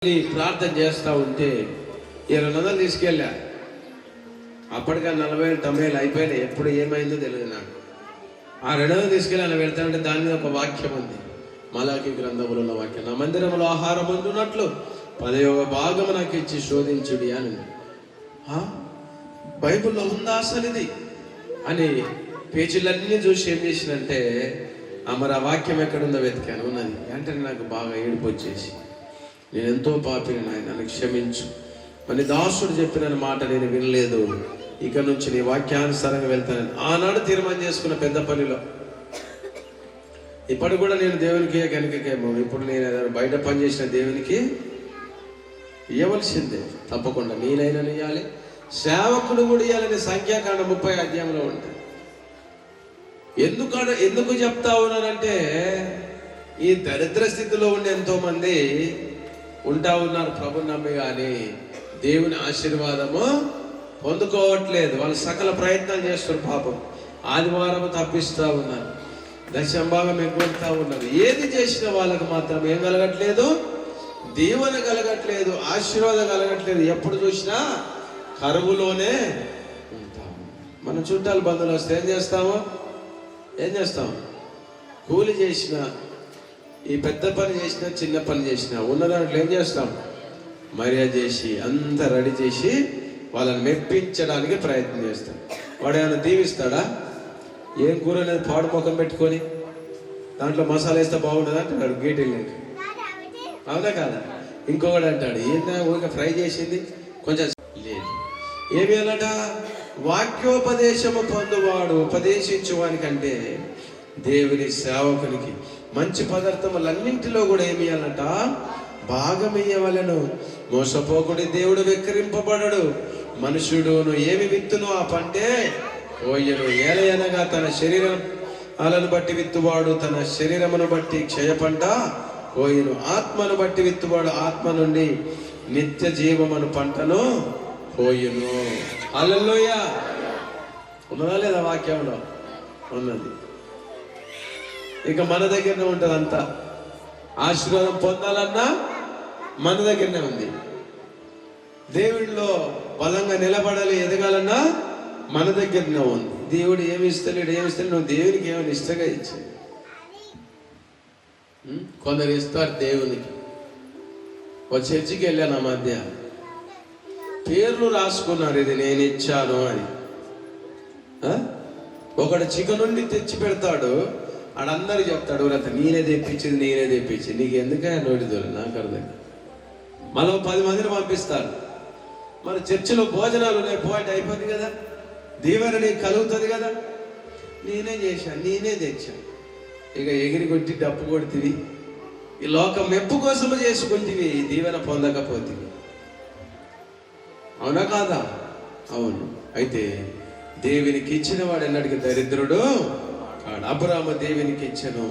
ప్రార్థన చేస్తూ ఉంటే 200 తీసుకెళ్ళా. అప్పటికే 40,000 90,000 అయిపోయినాయి. ఎప్పుడు ఏమైందో తెలియదు నాకు. ఆ 200 తీసుకెళ్ళి అలా వెళ్తానంటే దాని మీద ఒక వాక్యం ఉంది, మలాకి గ్రంథంలో ఉన్న వాక్యం. నా మందిరంలో ఆహారం అందున్నట్లు 10వ భాగము నాకు ఇచ్చి శోధించుడి అని. బైబిల్లో ఉందా అసలు ఇది అని పేజీలన్నీ చూసి ఏం చేసినంటే మరి ఆ వాక్యం ఎక్కడుందో వెతికాను, ఉన్నది. వెంటనే నాకు బాగా ఏడుపు వచ్చేసి, నేను ఎంతో పాపిని నాయన, నన్ను క్షమించు, మరి దాసుడు చెప్పిన మాట నేను వినలేదు, ఇక నుంచి నీ వాక్యానుసారంగా వెళ్తానని ఆనాడు తీర్మానం చేసుకున్న పెద్ద పనిలో. ఇప్పుడు కూడా నేను దేవునికి కనుకకేమో, ఇప్పుడు నేను ఏదైనా బయట పని చేసిన దేవునికి ఇవ్వవలసిందే తప్పకుండా. నేనైనా ఇవ్వాలి, సేవకుడు కూడా ఇవ్వాలని సంఖ్యాకాండ 30 అధ్యాయంలో ఉంటుంది. ఎందుకు చెప్తా ఉన్నానంటే, ఈ దరిద్ర స్థితిలో ఉండే ఎంతో మంది ఉంటా ఉన్నారు ప్రభుని నమ్మి, కానీ దేవుని ఆశీర్వాదము పొందుకోవట్లేదు. వాళ్ళు సకల ప్రయత్నాలు చేస్తారు. పాపం ఆదివారం తప్పిస్తూ ఉన్నారు, దశంభాగం ఎగురుతూ ఉన్నారు. ఏది చేసిన వాళ్ళకు మాత్రం ఏం కలగట్లేదు, దీవెన కలగట్లేదు, ఆశీర్వాదం కలగట్లేదు. ఎప్పుడు చూసినా కరువులోనే ఉంటాము. మనం చుట్టాలు బంధువులు వస్తే ఏం చేస్తాము? కూలి చేసిన, ఈ పెద్ద పని చేసినా చిన్న పని చేసినా ఉన్న దాంట్లో ఏం చేస్తాం? మర్యాద చేసి అంతా రెడీ చేసి వాళ్ళని మెప్పించడానికి ప్రయత్నం చేస్తాం. వాడు ఏమైనా దీవిస్తాడా? ఏం కూర అనేది పాడు ముఖం పెట్టుకొని దాంట్లో మసాలా వేస్తే బాగుంటుంది అంటాడు గీటిల్ని, అవునా కాదా? ఇంకొకటి అంటాడు, ఏందా ఊరిక ఫ్రై చేసింది కొంచెం లేదు. ఏమి అన్నట? వాక్యోపదేశము పొందువాడు ఉపదేశించువానికంటే దేవుని సేవకునికి మంచి పదార్థములన్నింటిలో కూడా ఏమి అన్నట? భాగమియ్యవలెను. మోసపోకుడి, దేవుడు వెక్కిరింపబడడు. మనుషుడును ఏమి విత్తును ఆ పంటే కోయను. ఏలయనగా తన శరీరం అలను బట్టి విత్తువాడు తన శరీరమును బట్టి క్షయ పంట కోయను. ఆత్మను బట్టి విత్తువాడు ఆత్మ నుండి నిత్య జీవమును పంటను కోయను. హల్లెలూయా. ఉన్నదా లేదా? వాక్యంలో ఉన్నది. ఇక మన దగ్గరనే ఉంటుంది అంతా. ఆశీర్వాదం పొందాలన్నా మన దగ్గరనే ఉంది. దేవుడిలో బలంగా నిలబడాలి, ఎదగాలన్నా మన దగ్గరనే ఉంది. దేవుడు ఏమి ఇస్తలేడు, నువ్వు దేవునికి ఏమైనా ఇష్టంగా ఇచ్చి. కొందరు ఇస్తారు దేవునికి. ఒక చర్చికి వెళ్ళాను ఆ మధ్య, పేర్లు రాసుకున్నారు, ఇది నేను ఇచ్చాను అని. ఒకడు చికెన్ నుండి తెచ్చి పెడతాడు, ఆడందరికి చెప్తాడు, నేనే తెప్పించింది. నీకు ఎందుకే నోటి దూరం? నాకు అర్థం. మనం 10 మందిని పంపిస్తాడు. మరి చర్చిలో భోజనాలు ఉన్నాయి, పోటీ అయిపోతుంది కదా, దీవెన నీకు కలుగుతుంది కదా. నేనే చేశాను, నేనే తెచ్చాను. ఇక ఎగిరి కొట్టి డప్పు కొడుతుంది. ఈ లోకం మెప్పు కోసము చేసుకుంటుంది, దీవెన పొందకపోతుంది. అవునా కాదా? అవును. అయితే దేవునికి ఇచ్చిన వాడు ఎన్నటికి దరిద్రుడు కాడు. అబ్రాహాము దేవునికి ఇచ్చను,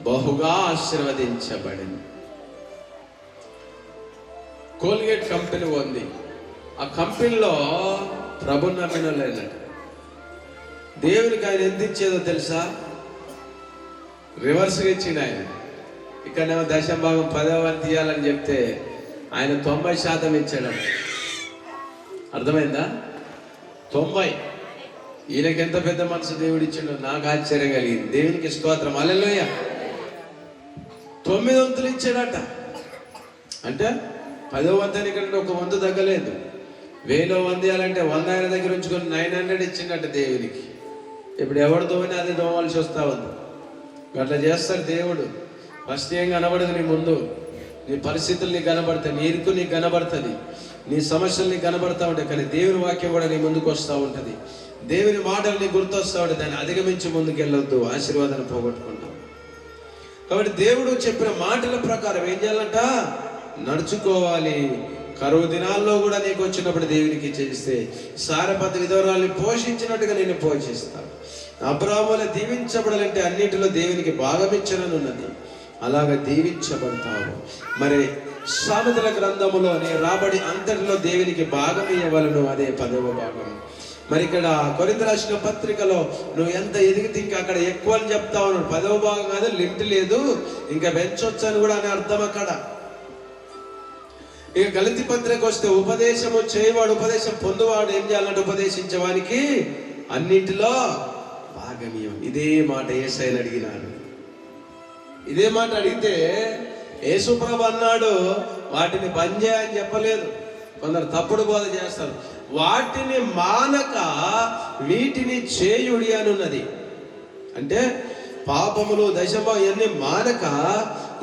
బహుగా ఆశీర్వదించబడింది. కోల్గేట్ కంపెనీ ఉంది. ఆ కంపెనీలో ప్రభు నమ్మిన లేదట. దేవునికి ఆయన ఎంత ఇచ్చేదో తెలుసా? రివర్స్గా ఇచ్చింది ఆయన. ఇక్కడేమో దశంభాగం 10వ తీయాలని చెప్తే ఆయన 90% ఇచ్చాడట. అర్థమైందా? 90. ఈయనకి ఎంత పెద్ద మనసు దేవుడు ఇచ్చిండో నాకు ఆశ్చర్యం కలిగింది. దేవునికి స్తోత్రం. హల్లెలూయా. 9 వంతులు ఇచ్చాడట. అంటే 10వ వంతు ఇక్కడ ఒక వంతు తగ్గలేదు. 1000 వంతు ఇవ్వాలంటే 100 ఆయన దగ్గర ఉంచుకొని 900 ఇచ్చిండట దేవునికి. ఇప్పుడు ఎవడు దోవని అదే దోవాల్సి వస్తా ఉంది. అట్లా చేస్తాడు దేవుడు. ఫస్ట్ ఏం కనబడదు నీ ముందు, నీ పరిస్థితులు నీకు కనబడతాయి, నీ ఇరుకు నీకు కనబడుతుంది, నీ సమస్యలు నీకు కనబడతా ఉంటాయి. కానీ దేవుని వాక్యం కూడా నీ ముందుకు వస్తూ ఉంటుంది, దేవుని మాటలు నీకు గుర్తొస్తూ ఉంటాయి. దాన్ని అధిగమించి ముందుకు వెళ్ళొద్దు, ఆశీర్వాదాన్ని పోగొట్టుకుంటాం. కాబట్టి దేవుడు చెప్పిన మాటల ప్రకారం ఏం చేయాలంట? నడుచుకోవాలి. కరువు దినాల్లో కూడా నీకు వచ్చినప్పుడు దేవునికి చేస్తే సారపతి విధవరాల్ని పోషించినట్టుగా నేను పోషిస్తాను. అబ్రాహామును దీవించబడాలంటే అన్నిటిలో దేవునికి భాగమిచ్చనని ఉన్నది. అలాగ దీవించబడతావు. మరి సామెతల గ్రంథములో నీ రాబడి అంతటిలో దేవునికి భాగం ఇవ్వవలను, అదే 10వ భాగం. మరి ఇక్కడ కొరింథీ రాసిన పత్రికలో నువ్వు ఎంత ఎదిగితే ఇంకా అక్కడ ఎక్కువ అని చెప్తా ఉన్నాడు. 10వ భాగం కాదు, లిమిట్ లేదు, ఇంకా పెంచొచ్చు అని కూడా అని అర్థం. అక్కడ ఇక గలతీ పత్రిక వస్తే ఉపదేశము చేయవాడు ఉపదేశం పొందువాడు ఏం చేయాలంటే ఉపదేశించేవానికి అన్నింటిలో భాగమీయం. ఇదే మాట యేసయ్యను అడిగినాడు. ఇదే మాట అడిగితే యేసుప్రభు అన్నాడు, వాటిని బంద్ చేయని చెప్పలేదు. కొందరు తప్పుడు బోధ చేస్తారు. వాటిని మానక వీటిని చేయుడి అని ఉన్నది. అంటే పాపములు దశమ ఇవన్నీ మానక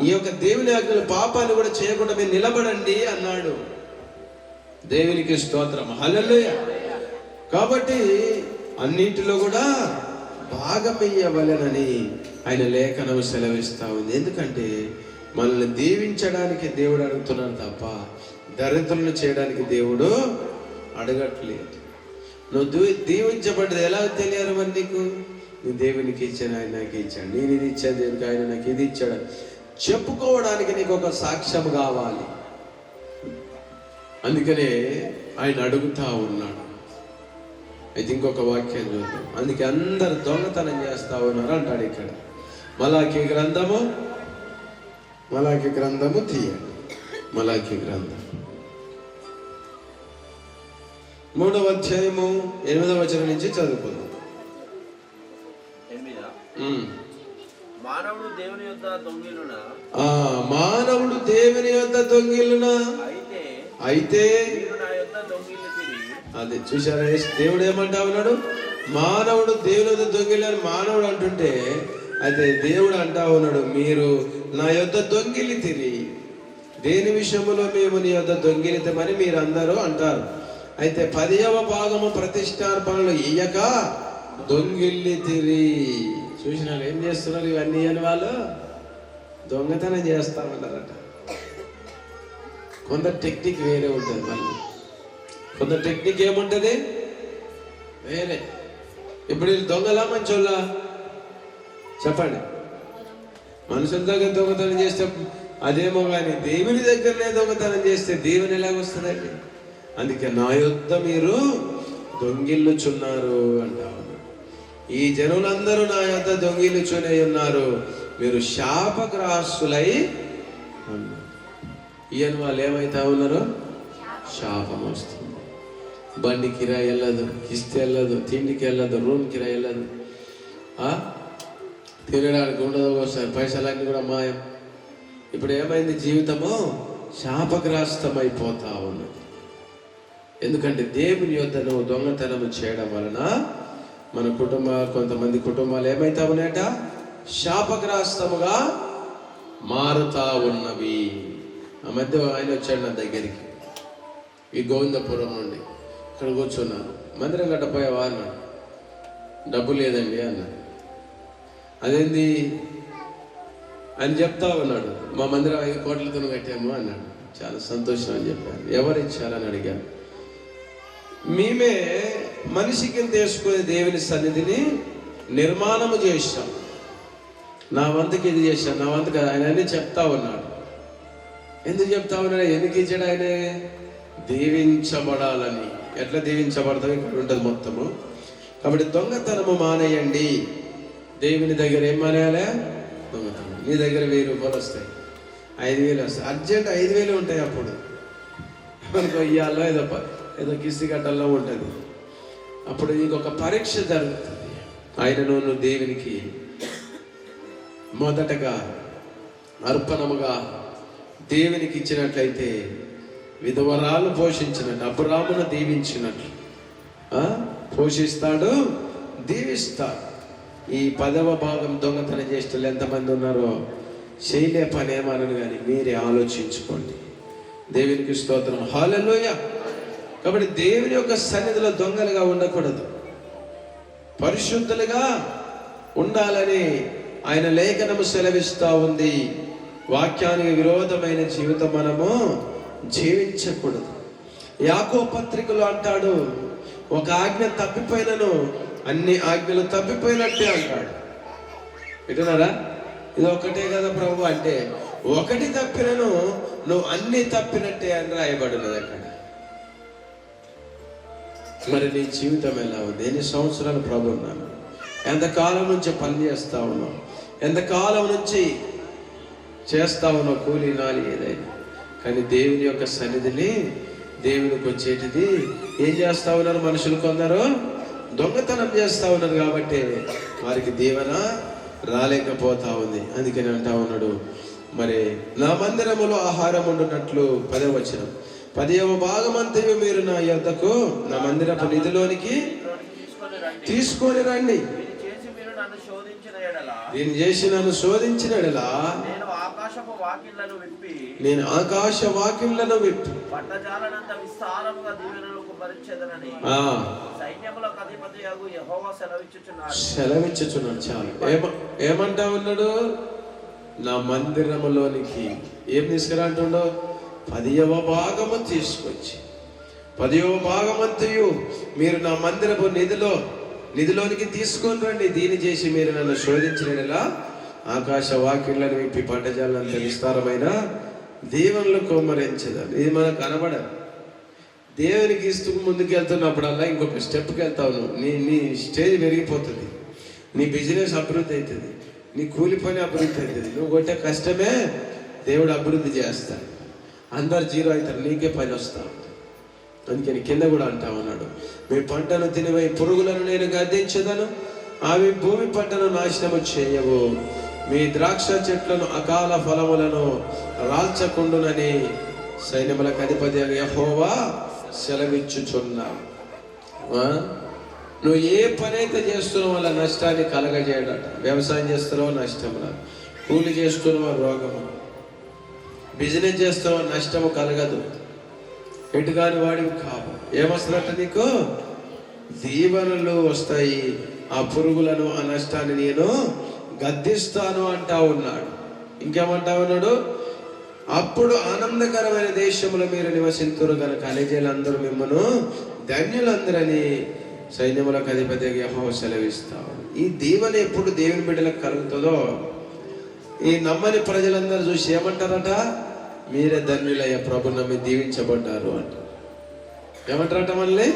ఈ యొక్క దేవుని ఆజ్ఞలు పాపాన్ని కూడా చేయకుండా మీరు నిలబడండి అన్నాడు. దేవునికి స్తోత్రం, హల్లెలూయా. కాబట్టి అన్నింటిలో కూడా భాగమయ్యవలెనని ఆయన లేఖనం సెలవిస్తా ఉంది. ఎందుకంటే మనల్ని దీవించడానికి దేవుడు అడుగుతున్నాడు తప్ప దరిద్రులను చేయడానికి దేవుడు అడగట్లేదు. నువ్వు దీవించబడ్డది ఎలా తెలియాలి మరి నీకు? నీ దేవునికి ఇచ్చాను, ఆయన నాకు ఇచ్చాడు, నేను ఇది ఇచ్చాను దేవునికి, ఆయన నాకు ఇది ఇచ్చాడు చెప్పుకోవడానికి నీకు ఒక సాక్ష్యం కావాలి. అందుకనే ఆయన అడుగుతా ఉన్నాడు. అయితే ఇంకొక వాక్యం చూద్దాం. అందుకే అందరు దొంగతనం చేస్తా ఉన్నారు అంటాడు ఇక్కడ. మలాకి గ్రంథము తీయండి. మలాకి గ్రంథం 3వ అధ్యాయము 8వ వచనం నుంచి చదువుకుందాం. మానవుడు దేవుని యొద్ద దొంగిలునా అయితే అదే చూసారా, దేవుడు ఏమంటా ఉన్నాడు? మానవుడు దేవుని యొద్ద దొంగిలని మానవుడు అంటుంటే, అయితే దేవుడు అంటా ఉన్నాడు, మీరు నా యొద్ద దొంగిలితిరి. దేని విషయంలో మేము నీ యొద్ద దొంగిలితమని మీరు అందరూ అంటారు. అయితే 10వ భాగము ప్రతిష్టార్పణలు ఇయ్యక దొంగిలితిరి. చూసినారు ఏం చేస్తున్నారు? ఇవన్నీ అని వాళ్ళు దొంగతనం చేస్తా ఉన్నారట. కొందరు టెక్నిక్ వేరే ఉంటుంది, మళ్ళీ కొందరు టెక్నిక్ ఏముంటుంది వేరే. ఇప్పుడు వీళ్ళు దొంగలా మంచోళ్ళా చెప్పండి? మనుషుల దగ్గర దొంగతనం చేస్తే అదేమో, కానీ దేవుని దగ్గరనే దొంగతనం చేస్తే దేవుని ఎలాగొస్తుందండి? అందుకే నా యొద్ద మీరు దొంగిల్లుచున్నారు అంటారు. ఈ జనులందరూ నా యొద్ద దొంగిల్లుచునే ఉన్నారు, మీరు శాపగ్రాసులై ఉన్నారు. ఈయన వాళ్ళు ఏమైతా ఉన్నారు? శాపం వస్తుంది. బండి కిరాయి వెళ్ళదు, కిస్తీ వెళ్ళదు, తిండికి వెళ్ళదు, రూమ్ కిరాయి వెళ్ళదు, తినడానికి ఉండదు, ఒకసారి పైసలన్నీ కూడా మాయం. ఇప్పుడు ఏమైంది? జీవితము శాపగ్రస్తమైపోతా ఉన్నది. ఎందుకంటే దేవుని యొద్ద నువ్వు దొంగతనము చేయడం వలన మన కొంతమంది కుటుంబాలు ఏమైతా ఉన్నాయట? శాపగ్రస్తముగా మారుతా ఉన్నవి. ఆ మధ్య ఆయన వచ్చాడు నా దగ్గరికి, ఈ గోవిందపురం నుండి. ఇక్కడ కూర్చున్నాను. మందిరం కట్టపోయావా అన్నాడు. డబ్బు లేదండి అన్నాడు. అదేంది అని చెప్తా ఉన్నాడు. మా మందిరం 5 కోట్లతో కట్టాము అన్నాడు. చాలా సంతోషం అని చెప్పాను. ఎవరు ఇచ్చారని అడిగాను. మేమే మనిషి కింద తీసుకునే దేవుని సన్నిధిని నిర్మాణము చేశాం. నా వంతుకి ఇది చేశాను, నా వంతుకి ఆయన అన్నీ చెప్తా ఉన్నాడు. ఎందుకు చెప్తా ఉన్నాడు? ఎందుకు ఇచ్చాడు? ఆయనే దీవించబడాలని. ఎట్లా దీవించబడతాం ఇక్కడ ఉంటుంది మొత్తము. కాబట్టి దొంగతనము మానేయండి. దేవుని దగ్గర ఏం మానేయాలి? దొంగతనం. నీ దగ్గర 1000 రూపాయలు వస్తాయి, 5000 వస్తాయి, అర్జెంట్ 5000 ఉంటాయి. అప్పుడు మనకు ఇయ్యాలో ఏదో కిస్తీ కట్టాలో ఉంటుంది. అప్పుడు ఇంకొక పరీక్ష జరుగుతుంది. ఆయనను దేవునికి మొదటగా అర్పణముగా దేవునికి ఇచ్చినట్లయితే విధవరాలు పోషించినట్టు, అబ్రాహామును దీవించినట్లు పోషిస్తాడు, దీవిస్తాడు. ఈ 10వ భాగం దొంగతనం చేస్తే ఎంతమంది ఉన్నారో చేయలే పని ఏమనను, కానీ మీరే ఆలోచించుకోండి. దేవునికి స్తోత్రం, హల్లెలూయా. కాబట్టి దేవుని యొక్క సన్నిధిలో దొంగలుగా ఉండకూడదు, పరిశుద్ధులుగా ఉండాలని ఆయన లేఖనము సెలవిస్తూ ఉంది. వాక్యానికి విరోధమైన జీవితం మనము జీవించకూడదు. యాకోబు పత్రికలో అంటాడు, ఒక ఆజ్ఞ తప్పిపోయినను అన్ని ఆజ్ఞలు తప్పిపోయినట్టే అంటాడు. వింటున్నారా? ఇది ఒకటే కదా ప్రభు అంటే, ఒకటి తప్పినను నువ్వు అన్ని తప్పినట్టే అని రాయబడినది అక్కడ. మరి నీ జీవితం ఎలా ఉంది? ఎన్ని సంవత్సరాలు ప్రభు ఉన్నాను? ఎంతకాలం నుంచి పని చేస్తా ఉన్నావు? ఎంతకాలం నుంచి చేస్తా ఉన్నావు కూలీ నాలి ఏదైనా? కానీ దేవుని యొక్క సన్నిధిని, దేవునికి వచ్చేటిది ఏం చేస్తా ఉన్నారు మనుషులు? కొందరు దొంగతనం చేస్తా ఉన్నారు కాబట్టి వారికి దీవెన రాలేకపోతా ఉంది. అందుకని అంటా ఉన్నాడు, మరి నా మందిరములో ఆహారం ఉండునట్లు 10వ వచనం, 10వ భాగమంతయు మీరు నా యొద్దకు, నా మందిరపు నిధిలోనికి తీసుకొని రండి. దీన్ని చేసి నన్ను శోధించిన ఎడలా నేను ఆకాశ వాకిళ్లను విప్పి పట్టజాలనంత విస్తారముగా దీవెనలకు భరించెదనని సైన్యములకు అధిపతియగు యెహోవా సెలవిచ్చుచున్నాడు. చాలు. ఏమంటా ఉన్నాడు? నా మందిరములోనికి ఏం తీసుకురా అంటుండో? 10వ భాగము తీసుకొచ్చి, 10వ భాగమంతయు మీరు నా మందిరపు నిధిలోనికి తీసుకొని రండి. దీని చేసి మీరు నన్ను శోధించినలా ఆకాశ వాక్యులను విప్పి పట్టజాలంత విస్తారమైన దీవెనలు కుమ్మరించదాన్ని. ఇది మనకు కనబడదు. దేవునికి ఇస్తూ ముందుకు వెళ్తున్నప్పుడల్లా ఇంకొక స్టెప్కి వెళ్తావు నువ్వు. నీ స్టేజ్ పెరిగిపోతుంది, నీ బిజినెస్ అభివృద్ధి అవుతుంది, నీ కూలి పని అభివృద్ధి అవుతుంది. నువ్వు కొట్టే కష్టమే దేవుడు అభివృద్ధి చేస్తాడు. అందరు జీరో అవుతారు, నీకే పని వస్తా. అందుకని కింద కూడా అంటా ఉన్నాడు, మీ పంటను తినివై పురుగులను నేను గద్దించదను, అవి భూమి పంటను నాశనము చేయవు, మీ ద్రాక్ష చెట్లను అకాల ఫలములను రాల్చకుండునని సైన్యములకు అధిపతి యెహోవా సెలవిచ్చుచున్నావు. నువ్వు ఏ పని అయితే చేస్తున్నావు వల్ల నష్టాన్ని కలగజేయడట. వ్యవసాయం చేస్తున్నావు నష్టము రాదు, కూలి చేస్తున్నావు రోగము, బిజినెస్ చేస్తున్నావు నష్టము కలగదు, ఎటుగాని వాడివి కావు. ఏమొస్తుందట నీకు? దీవెనలు వస్తాయి. ఆ పురుగులను, ఆ నష్టాన్ని నేను గద్దిస్తాను అంటా ఉన్నాడు. ఇంకేమంటా ఉన్నాడు? అప్పుడు ఆనందకరమైన దేశంలో మీరు నివసింతురు గనక అనేజలందరూ మిమ్మను ధన్యులందరని సైన్యములకు అధిపతి యెహోవా సెలవిస్తాడు. ఈ దీవెన ఎప్పుడు దేవుని బిడ్డలకు కలుగుతుందో ఈ నమ్మని ప్రజలందరూ చూసి ఏమంటారట? మీరే ధన్యులయ్య, ప్రభు నమ్మి దీవించబడ్డారు అంట. ఏమంటారట? మళ్ళీ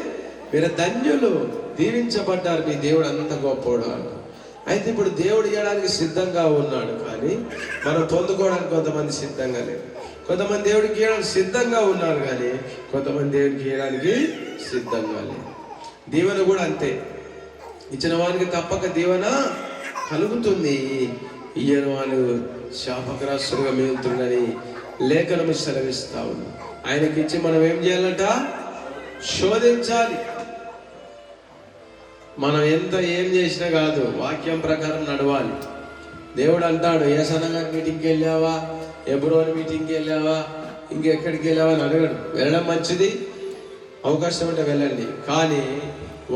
మీరే ధన్యులు, దీవించబడ్డారు, మీ దేవుడు అంత గొప్పోడు అంట. అయితే ఇప్పుడు దేవుడు ఇవ్వడానికి సిద్ధంగా ఉన్నాడు, కానీ మనం పొందుకోవడానికి కొంతమంది సిద్ధంగా లేదు. కొంతమంది దేవుడికి ఇవ్వడానికి సిద్ధంగా ఉన్నారు, కానీ కొంతమంది దేవుడికి ఇవ్వడానికి సిద్ధంగా లేదు. దీవెన కూడా అంతే. ఇచ్చిన వారికి తప్పక దీవెన కలుగుతుంది, ఇయ్యని వాళ్ళు శాపగ్రస్తులుగా మిగులుతుందని లేఖనము సెలవిస్తా ఉంది. ఆయనకి ఇచ్చి మనం ఏం చేయాలంట? శోధించాలి. మనం ఎంత ఏం చేసినా కాదు, వాక్యం ప్రకారం నడవాలి. దేవుడు అంటాడు, ఏ సనగా మీటింగ్కి వెళ్ళావా, ఎబ్రోని మీటింగ్కి వెళ్ళావా, ఇంకెక్కడికి వెళ్ళావా అని అడగడు. వెళ్ళడం మంచిది, అవకాశం ఉంటే వెళ్ళండి, కానీ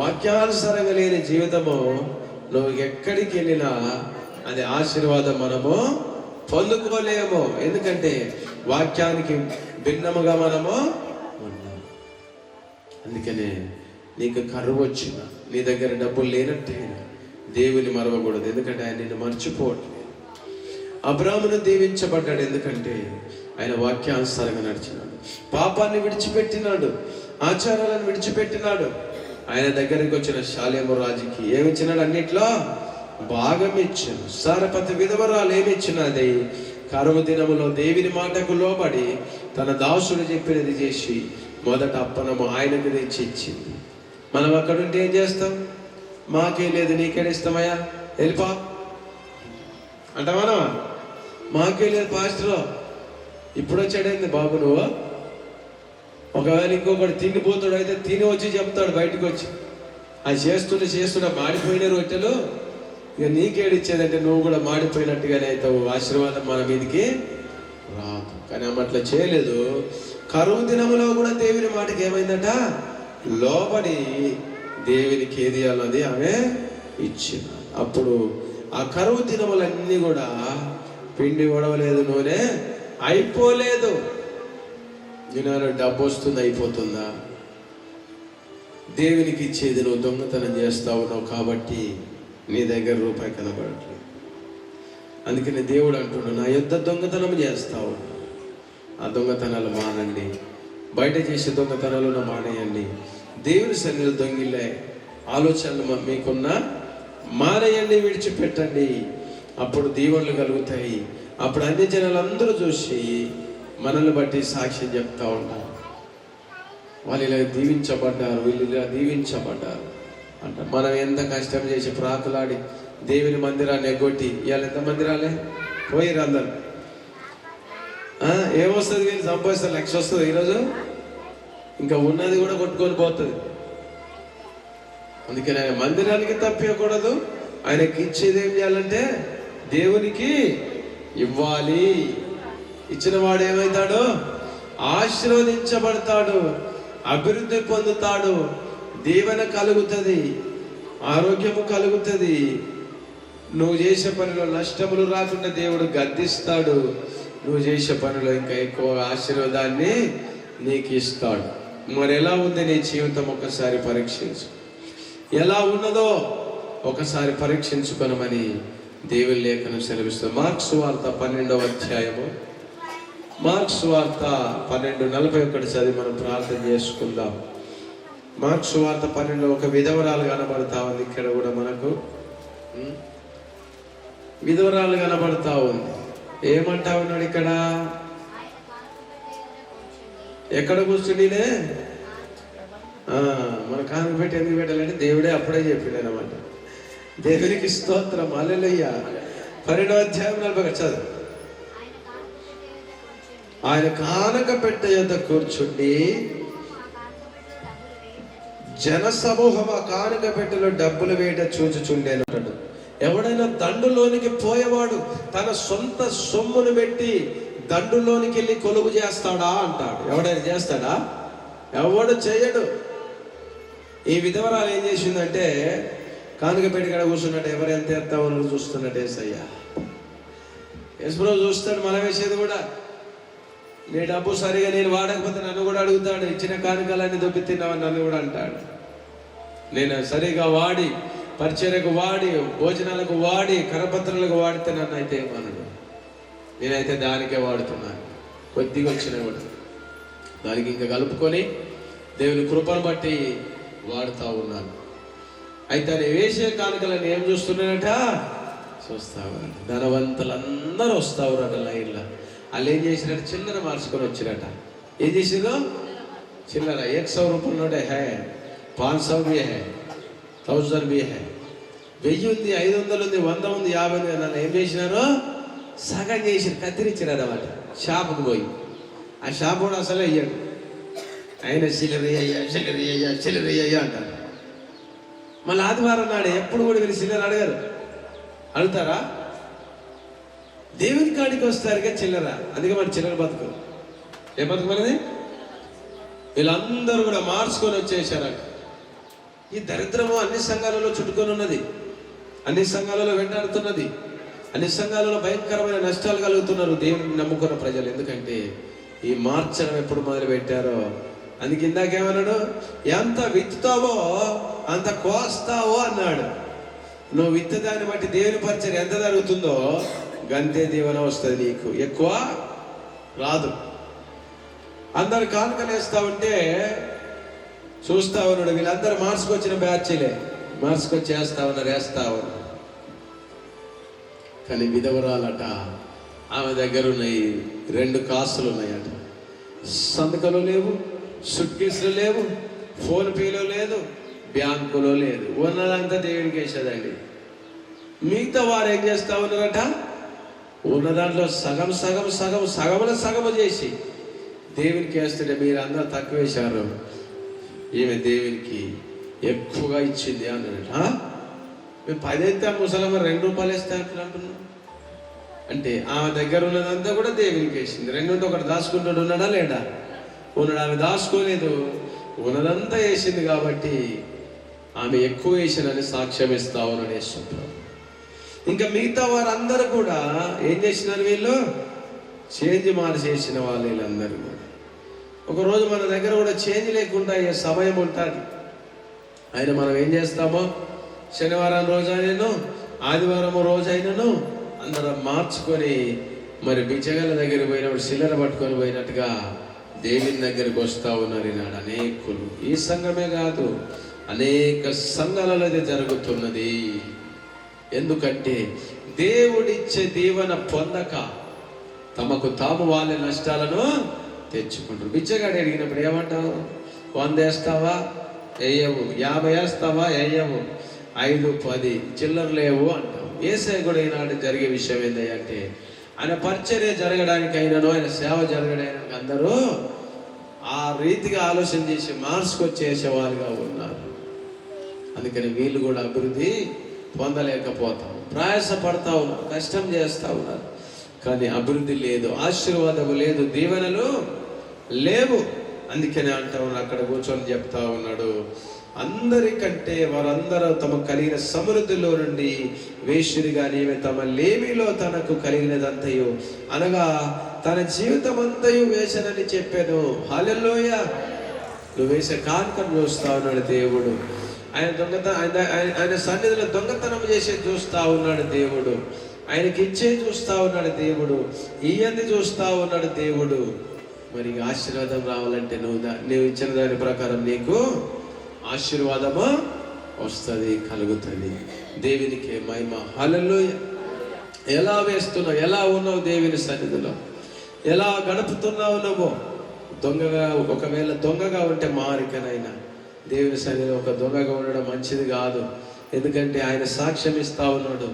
వాక్యానుసారంగా లేని జీవితము నువ్వు ఎక్కడికి వెళ్ళినా అది ఆశీర్వాదం మనము పొందుకోలేము. ఎందుకంటే వాక్యానికి భిన్నముగా మనము ఉన్నాం. అందుకనే నీకు కరువు వచ్చిన, నీ దగ్గర డబ్బులు లేనట్టయినా దేవుని మరవకూడదు. ఎందుకంటే ఆయన నిన్ను మర్చిపోవట్లేదు. అబ్రాహామును దీవించబడ్డాడు, ఎందుకంటే ఆయన వాక్యానుసారంగా నడిచినాడు, పాపాన్ని విడిచిపెట్టినాడు, ఆచారాలను విడిచిపెట్టినాడు. ఆయన దగ్గరికి వచ్చిన షాలేము రాజుకి ఏమిచ్చినాడు? అన్నిట్లో భాగం ఇచ్చాను. సారపతి విధవరాలు ఏమిచ్చినది? కరువు దినములో దేవుని మాటకు లోబడి తన దాసుడు చెప్పినది చేసి మొదట అప్పనము ఆయనకు తెచ్చి ఇచ్చింది. మనం అక్కడుంటే ఏం చేస్తాం? మాకే లేదు, నీకేడిస్తామయ్యా, వెళ్ళిపా అంటామా? మాకే లేదు పాస్టర్, ఇప్పుడు వచ్చాడైంది బాబు నువ్వు. ఒకవేళ ఇంకొకటి తిండిపోతాడు అయితే తిని వచ్చి చెప్తాడు బయటకు వచ్చి, అది చేస్తుంటే మాడిపోయిన రొట్టెలు ఇక నీకేడిచ్చేదంటే నువ్వు కూడా మాడిపోయినట్టుగానే అవుతావు, ఆశీర్వాదం మన మీదకి రాదు. కానీ ఆమె అట్లా చేయలేదు. కరువు దినములో కూడా దేవుని మాటకి ఏమైందట? లోబడి దేవునికి ఏది అన్నది ఆమె ఇచ్చిన. అప్పుడు ఆ కరువు దినములన్నీ కూడా పిండి ఒడవలేదు, నూనె అయిపోలేదు. నేను డబ్బు వస్తుంది అయిపోతుందా? దేవునికి ఇచ్చేది నువ్వు దొంగతనం చేస్తా ఉన్నావు కాబట్టి నీ దగ్గర రూపాయి కనబడట్లేదు. అందుకని దేవుడు అంటున్నాడు, నా యొద్ద దొంగతనం చేస్తావు, ఆ దొంగతనాలు మానండి, బయట చేసే దొంగతనాలు మానేయండి. దేవుని సన్నిధిలో దొంగిలే ఆలోచనలు మీకున్న మానేయండి, విడిచిపెట్టండి. అప్పుడు దీవెనలు కలుగుతాయి. అప్పుడు అన్ని జనాలందరూ చూసి మనల్ని బట్టి సాక్ష్యం చెప్తా ఉంటారు. వాళ్ళు ఇలా దీవించబడ్డారు, వీళ్ళు ఇలా దీవించబడ్డారు అంట. మనం ఎంత కష్టం చేసి ప్రాకులాడి దేవుని మందిరాన్ని ఎగ్గొట్టి ఇవాళ ఎంత మందిరాలే పోయిరు అందరు. ఏమొస్తుంది? వీళ్ళు సంపాదిస్తారు, 1,00,000 వస్తుంది ఈరోజు, ఇంకా ఉన్నది కూడా కొట్టుకొని పోతుంది. అందుకని ఆయన మందిరానికి తప్పియకూడదు. ఆయనకి ఇచ్చేది ఏం చేయాలంటే దేవునికి ఇవ్వాలి. ఇచ్చిన వాడు ఏమవుతాడు? ఆశీర్వదించబడతాడు, అభివృద్ధి పొందుతాడు, దీవెన కలుగుతుంది, ఆరోగ్యము కలుగుతుంది. నువ్వు చేసే పనిలో నష్టములు రాకుండా దేవుడు గద్దిస్తాడు. నువ్వు చేసే పనిలో ఇంకా ఎక్కువ ఆశీర్వాదాన్ని నీకు ఇస్తాడు. మరి ఎలా ఉంది నీ జీవితం? ఒకసారి పరీక్షించు. ఎలా ఉన్నదో ఒకసారి పరీక్షించుకొనమని దేవుని లేఖనం సెలవిస్తుంది. మార్క్స్ వార్త 12వ అధ్యాయము, మార్క్స్ వార్త 12:41 చదివి మనం ప్రార్థన చేసుకుందాం. మార్క్స్ వార్త 12 ఒక విధవరాలు కనబడతా ఉంది. ఇక్కడ కూడా మనకు విధవరాలు కనబడతా ఉంది. ఏమంటా ఉన్నాడు ఇక్కడ? ఎక్కడ కూర్చుండినే మన కానుక పెట్టి ఎందుకు పెట్టాలంటే దేవుడే అప్పుడే చెప్పాడు అనమాట. దేవునికి స్తోత్రం, హల్లెలూయా. 12వ అధ్యాయం 40 చదువు. ఆయన కానుక పెట్టె యొద్ద కూర్చుండి జన సమూహం ఆ కానుక పెట్టెలో డబ్బులు వేయట చూచుచుండేను. ఎవడైనా దండులోనికి పోయేవాడు తన సొంత సొమ్మును పెట్టి దండులోనికి వెళ్ళి కొలువు చేస్తాడా అంటాడు. ఎవడైనా చేస్తాడా? ఎవడు చేయడు. ఈ విధవరాలు ఏం చేసిందంటే కానుక పెట్టి కాడ కూర్చున్నట్టు ఎవరు ఎంత ఎత్తామని చూస్తున్నట్టు యేసయ్య. యేసుప్రభు చూస్తాడు మన వేసేది కూడా. నీ డబ్బు సరిగా నేను వాడకపోతే నన్ను కూడా అడుగుతాడు. ఇచ్చిన కానుకలన్నీ దొబ్బి తిన్నావని నన్ను కూడా అంటాడు. నేను సరిగా వాడి, పరిచర్యకు వాడి, భోజనాలకు వాడి, కరపత్రాలకు వాడితే నన్ను అయితే ఏమన్నాడు. నేనైతే దానికే వాడుతున్నాను. కొద్దిగా వచ్చినా కూడా దానికి ఇంకా కలుపుకొని దేవుని కృపను బట్టి వాడుతూ ఉన్నాను. అయితే నేను వేసే కానుకలను ఏం చూస్తున్నానట? చూస్తావు. ధనవంతులందరూ వస్తావురట లైన్లో. వాళ్ళు ఏం చేసినట్టు చిల్లర మార్చుకొని వచ్చినట. ఏం చేసిందో? చిల్లర 100 రూపాయల నోటే హే, 500 भी है, 1000 भी है. 1000 ఉంది, 500 ఉంది, 100 ఉంది, 50 ఉంది. నన్ను ఏం చేసినారు? సగం చేసి కత్తిరించారు అన్నమాట. షాపుకు పోయి ఆ షాప్ కూడా అసలే అయ్యాడు. ఆయన చిల్లరయ్యా అంటారు. మళ్ళీ ఆదివారం నాడు ఎప్పుడు కూడా వీళ్ళు చిల్లర అడగారు. అడుగుతారా? దేవుని కాడికి వస్తారుగా చిల్లర. అందుకే మరి చిల్లర బతుకు. ఏ బతుకు మనది? వీళ్ళందరూ కూడా మార్చుకొని వచ్చేసారట. ఈ దరిద్రము అన్ని సంఘాలలో చుట్టుకొని ఉన్నది, అన్ని సంఘాలలో వెంటాడుతున్నది, అన్ని సంఘాలలో భయంకరమైన నష్టాలు కలుగుతున్నారు దేవుని నమ్ముకున్న ప్రజలు. ఎందుకంటే ఈ మార్చడం ఎప్పుడు మొదలు పెట్టారో. అందుకే ఇందాకేమన్నాడు? ఎంత విత్తుతావో అంత కోస్తావో అన్నాడు. నువ్వు విత్తదాన్ని బట్టి దేవుని పరిచయం ఎంత జరుగుతుందో గంతే దీవెన వస్తుంది నీకు, ఎక్కువ రాదు. అందరు కానుకలు వేస్తా ఉంటే చూస్తా ఉన్నాడు. వీళ్ళందరూ మార్చుకొచ్చిన బ్యాచ్లే మార్చుకొచ్చి వేస్తా ఉన్నారు, వేస్తా ఉన్నారు. కానీ విధవరాలట, ఆమె దగ్గర ఉన్నాయి 2 కాసులు ఉన్నాయట. సంతకాలు లేవు, సూట్ కేసులు లేవు, ఫోన్ పేలో లేదు, బ్యాంకులో లేదు. ఉన్నదంతా దేవుడికి వేసేదండి. మిగతా వారు ఏం చేస్తా ఉన్నారట? ఉన్న దాంట్లో సగం సగం సగం సగముల సగము చేసి దేవునికి వేస్తుంటే మీరు అందరూ తక్కువ వేశారు, ఈమె దేవునికి ఎక్కువగా ఇచ్చింది అన్నాడట. మేము 10 అయితే ముసలమ్మ 2 రూపాయలు వేస్తే అట్లా అంటున్నాం. అంటే ఆమె దగ్గర ఉన్నదంతా కూడా దేవునికి వేసింది. 2 ఉంటే ఒకటి దాచుకుంటాడు. ఉన్నాడా లేడా? ఉన్నాడు. ఆమె దాచుకోలేదు, ఉన్నదంతా వేసింది. కాబట్టి ఆమె ఎక్కువ వేసినని సాక్ష్యం ఇస్తా ఉన్నాడు యేసుప్రభు. ఇంకా మిగతా వారందరూ కూడా ఏం చేసినారు? వీళ్ళు చేంజ్ మార్చేసిన వాళ్ళు వీళ్ళందరూ కూడా. ఒకరోజు మన దగ్గర కూడా చేంజ్ లేకుండా అయ్యే సమయం ఉంటుంది. ఆయన మనం ఏం చేస్తామో శనివారం రోజు అయినను, ఆదివారం రోజు అయినను అందరం మార్చుకొని మరి బిచ్చగల దగ్గరికి పోయినప్పుడు చిల్లర పట్టుకొని పోయినట్టుగా దేవుని దగ్గరికి వస్తూ ఉన్నారు ఈనాడు అనేకులు. ఈ సంఘమే కాదు, అనేక సంఘాలలో ఇది జరుగుతున్నది. ఎందుకంటే దేవుడిచ్చే దీవెన పొందక తమకు తాము వాళ్ళ నష్టాలను తెచ్చుకుంటారు. బిచ్చగాడు అడిగినప్పుడు ఏమంటావు? 100 వేస్తావా? వేయవు. 50 వేస్తావా? వేయవు. 5, 10 చిల్లర లేవు అంటావు. యేసయ్య కూడా ఈనాడు జరిగే విషయం ఏంటంటే, ఆయన పరిచర్య జరగడానికైనాను, ఆయన సేవ జరగడానికి అందరూ ఆ రీతిగా ఆలోచన చేసి మార్చుకొచ్చేసేవారుగా ఉన్నారు. అందుకని వీళ్ళు కూడా అభివృద్ధి పొందలేకపోతాం. ప్రయాసపడతా ఉన్నారు, కష్టం చేస్తూ ఉన్నారు, కానీ అభివృద్ధి లేదు, ఆశీర్వాదము లేదు, దీవెనలు లేవు. అందుకని అంటా ఉన్నాడు, అక్కడ కూర్చొని చెప్తా ఉన్నాడు, అందరికంటే వారందరూ తమ కలిగిన సమృద్ధిలో నుండి వేశ్యుడిగా నీవే తమ లేమిలో తనకు కలిగినదంతయు అనగా తన జీవితం అంతయు వేసనని చెప్పాను. హల్లెలూయా. నువ్వు వేసే కానుకను చూస్తా ఉన్నాడు దేవుడు. ఆయన సన్నిధిలో దొంగతనం చేసే చూస్తా ఉన్నాడు దేవుడు. ఆయనకి ఇచ్చే చూస్తా ఉన్నాడు దేవుడు. ఇయ్యంది చూస్తా ఉన్నాడు దేవుడు. మరి ఆశీర్వాదం రావాలంటే నువ్వు ఇచ్చిన దాని ప్రకారం నీకు ఆశీర్వాదము వస్తుంది, కలుగుతుంది. దేవునికి మహిమ. హల్లెలూయా. ఎలా వేస్తున్నావు? ఎలా ఉన్నావు దేవుని సన్నిధిలో? ఎలా గడుపుతున్నావు నువ్వు? దొంగగా, ఒకవేళ దొంగగా ఉంటే మారికనైనా దేవుని సన్నిధిలో ఒక దొంగగా ఉండడం మంచిది కాదు. ఎందుకంటే ఆయన సాక్ష్యం ఇస్తా ఉన్నాడు,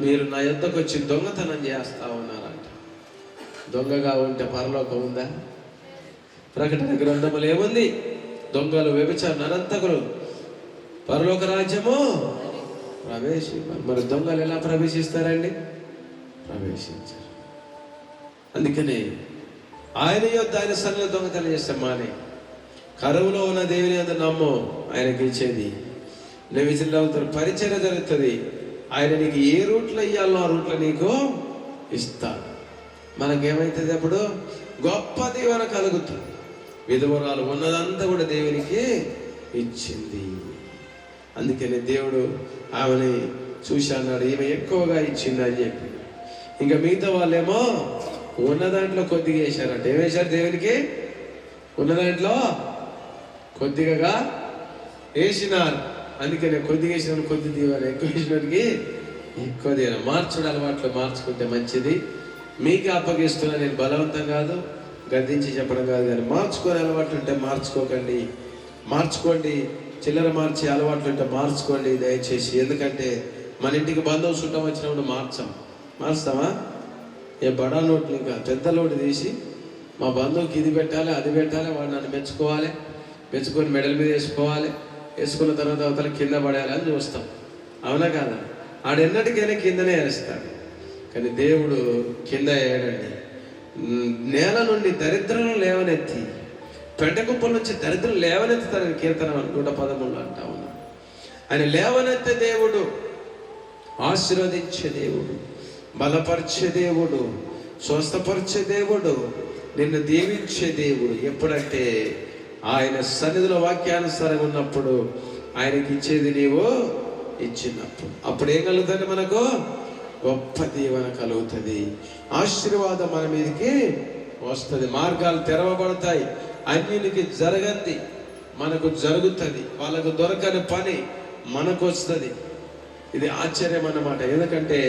మీరు నా యొద్దకు వచ్చి దొంగతనం చేస్తా ఉన్నారంట. దొంగగా ఉంటే పరలోకం ఉందా? ప్రకటన గ్రంథములు ఏముంది? దొంగలు, వ్యభిచార, నరంతకులు పరలోక రాజ్యము మరి దొంగలు ఎలా ప్రవేశిస్తారండి? ప్రవేశించారు. అందుకనే ఆయన యొద్ద ఆయన సన్నిధిలో దొంగతనం చేస్తాం మానే. కరువులో ఉన్న దేవుని అంత నమ్ము, ఆయనకి ఇచ్చేది నువ్వు పరిచయం జరుగుతుంది. ఆయన నీకు ఏ రూట్లో ఇయ్యాలో ఆ రూట్లో నీకు ఇస్తాడు. మనకేమైతుంది? అప్పుడు గొప్ప దీవెన కలుగుతుంది. విధవరాలు ఉన్నదంతా కూడా దేవునికి ఇచ్చింది. అందుకని దేవుడు ఆమెని చూసి అన్నాడు, ఈమె ఎక్కువగా ఇచ్చింది అని చెప్పి. ఇంకా మిగతా వాళ్ళేమో ఉన్న దాంట్లో కొద్దిగా వేశారంట. ఏమేశారు? దేవునికి ఉన్న దాంట్లో కొద్దిగా వేసినారు. అందుకని కొద్దిగా వేసిన కొద్ది దీవెన, ఎక్కువ వేసినోడికి ఎక్కువ దీవెన. మార్చుడు అలవాట్లు మార్చుకుంటే మంచిది. మీకు అప్పగిస్తున్నా, నేను బలవంతం కాదు, గద్దించి చెప్పడం కాదు, కానీ మార్చుకునే అలవాట్లు ఉంటే మార్చుకోకండి, మార్చుకోండి. చిల్లర మార్చే అలవాట్లు ఉంటే మార్చుకోండి దయచేసి. ఎందుకంటే మన ఇంటికి బంధువు చుట్టం వచ్చినప్పుడు మార్చుతామా? ఏ బడా నోట్లు ఇంకా పెద్ద లోటు తీసి మా బంధువుకి ఇది పెట్టాలి, అది పెట్టాలి, వాడు నన్ను మెచ్చుకోవాలి, మెచ్చుకొని మెడల మీద వేసుకోవాలి, వేసుకున్న తర్వాత అవతల కింద పడేయాలి అని చూస్తాం. అవునా కాదా? ఆడెన్నటికైనా కిందనే వేస్తాడు. కానీ దేవుడు కింద వేయడండి. నేల నుండి దరిద్రం లేవనెత్తి, పెంటకుప్పల నుంచి దరిద్రం లేవనెత్తుతారని కీర్తన 113 అంటా ఉన్నాడు. ఆయన లేవనెత్తే దేవుడు, ఆశీర్వదించే దేవుడు, బలపరిచే దేవుడు, స్వస్థపరిచే దేవుడు, నిన్ను దీవించే దేవుడు. ఎప్పుడంటే ఆయన సన్నిధిలో వాక్యానుసారంగా ఉన్నప్పుడు, ఆయనకి ఇచ్చేది నీవు ఇచ్చినప్పుడు. అప్పుడు ఏం కలుగుతుంది? మనకు గొప్ప దీవెన కలుగుతుంది, ఆశీర్వాదం మన మీదకి వస్తుంది, మార్గాలు తెరవబడతాయి. అన్యునికి జరగంది మనకు జరుగుతుంది, వాళ్ళకు దొరకని పని మనకు వస్తుంది. ఇది ఆశ్చర్యం అన్నమాట. ఎందుకంటే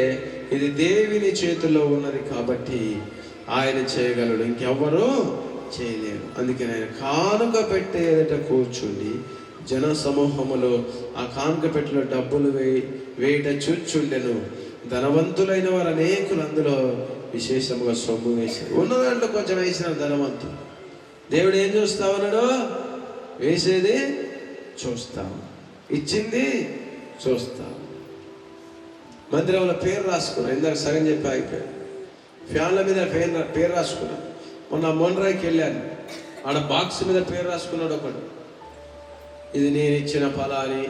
ఇది దేవుని చేతుల్లో ఉన్నది కాబట్టి ఆయన చేయగలడు, ఇంకెవ్వరూ చేయలేరు. అందుకని ఆయన కానుక పెట్టే ఎదుట కూర్చుండి జన సమూహములో ఆ కానుక పెట్టెలో డబ్బులు వేయట చూచుండెను. ధనవంతులైన వారు అనేకులు అందులో విశేషముగా సొమ్ము వేశారు. ఉన్న దాంట్లో కొంచెం వేసిన ధనవంతులు. దేవుడు ఏం చూస్తా ఉన్నాడు? వేసేది చూస్తాం, ఇచ్చింది చూస్తాం. మందిరంలో పేరు రాసుకున్నాం, ఇందాక సగం చెప్పి అయిపోయాడు. ఫ్యాన్ల మీద పేరు రాసుకున్నాం. మొన్న మొండ్రాయికి వెళ్ళాను, ఆడ బాక్స్ మీద పేరు రాసుకున్నాడు ఒకడు. ఇది నేను ఇచ్చిన ఫలాని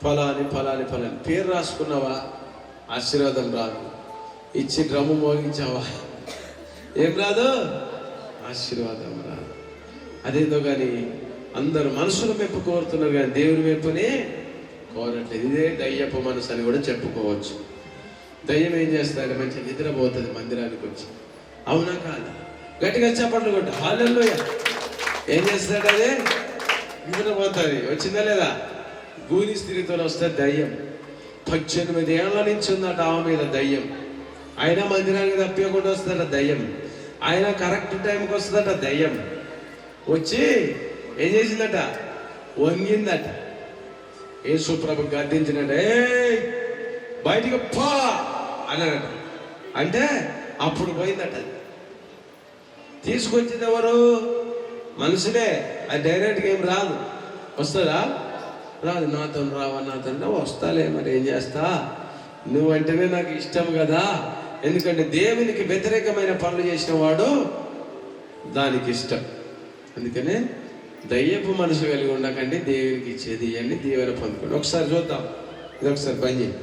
ఫలాని ఫలాని ఫలాని. పేరు రాసుకున్నావా? ఆశీర్వాదం రాదు. ఇచ్చి డ్రమ్ము మోగించావా? ఏం రాదు, ఆశీర్వాదం రాదు. అదేదో కానీ అందరూ మనుషుల మెప్పు కోరుతున్నారు, కానీ దేవుని మెప్పుని కోరట్లేదు. ఇదే దయ్యపు మనసు అని కూడా చెప్పుకోవచ్చు. దయ్యం ఏం చేస్తారంటే మంచిగా నిద్రపోతుంది మందిరానికి వచ్చి. అవునా కాదా? గట్టిగా చప్పట్లు కొట్ట. హల్లెలూయా. ఏం చేస్తాడు? అదే నిద్రపోతుంది. వచ్చిందా లేదా? గూని స్త్రీతో వస్తే దయ్యం 18 ఏళ్ల నుంచి ఉందట ఆమె మీద దయ్యం. ఆయన మందిరానికి తప్పకుండా వస్తుందట దయ్యం. ఆయన కరెక్ట్ టైంకి వస్తుందట దయ్యం. వచ్చి ఏం చేసిందట, వంగిందట. యేసుప్రభు గద్దించినట, బయటికి పో అన్నాడట. అంటే అప్పుడు పోయిందట. తీసుకొచ్చింది ఎవరు? మనుషులే. అది డైరెక్ట్గా ఏం రాదు. వస్తుందా? రాదు. నాతో రావా, నాతో వస్తాలే, మరి ఏం చేస్తా, నువ్వంటేనే నాకు ఇష్టం కదా. ఎందుకంటే దేవునికి వ్యతిరేకమైన పనులు చేసిన వాడు దానికి ఇష్టం. అందుకనే దయ్యపు మనసు కలిగి ఉండకండి, దేవునికి ఇచ్చేది ఇవ్వండి, దీవెన పొందుకోండి. ఒకసారి చూద్దాం, ఇది ఒకసారి పని చేయి.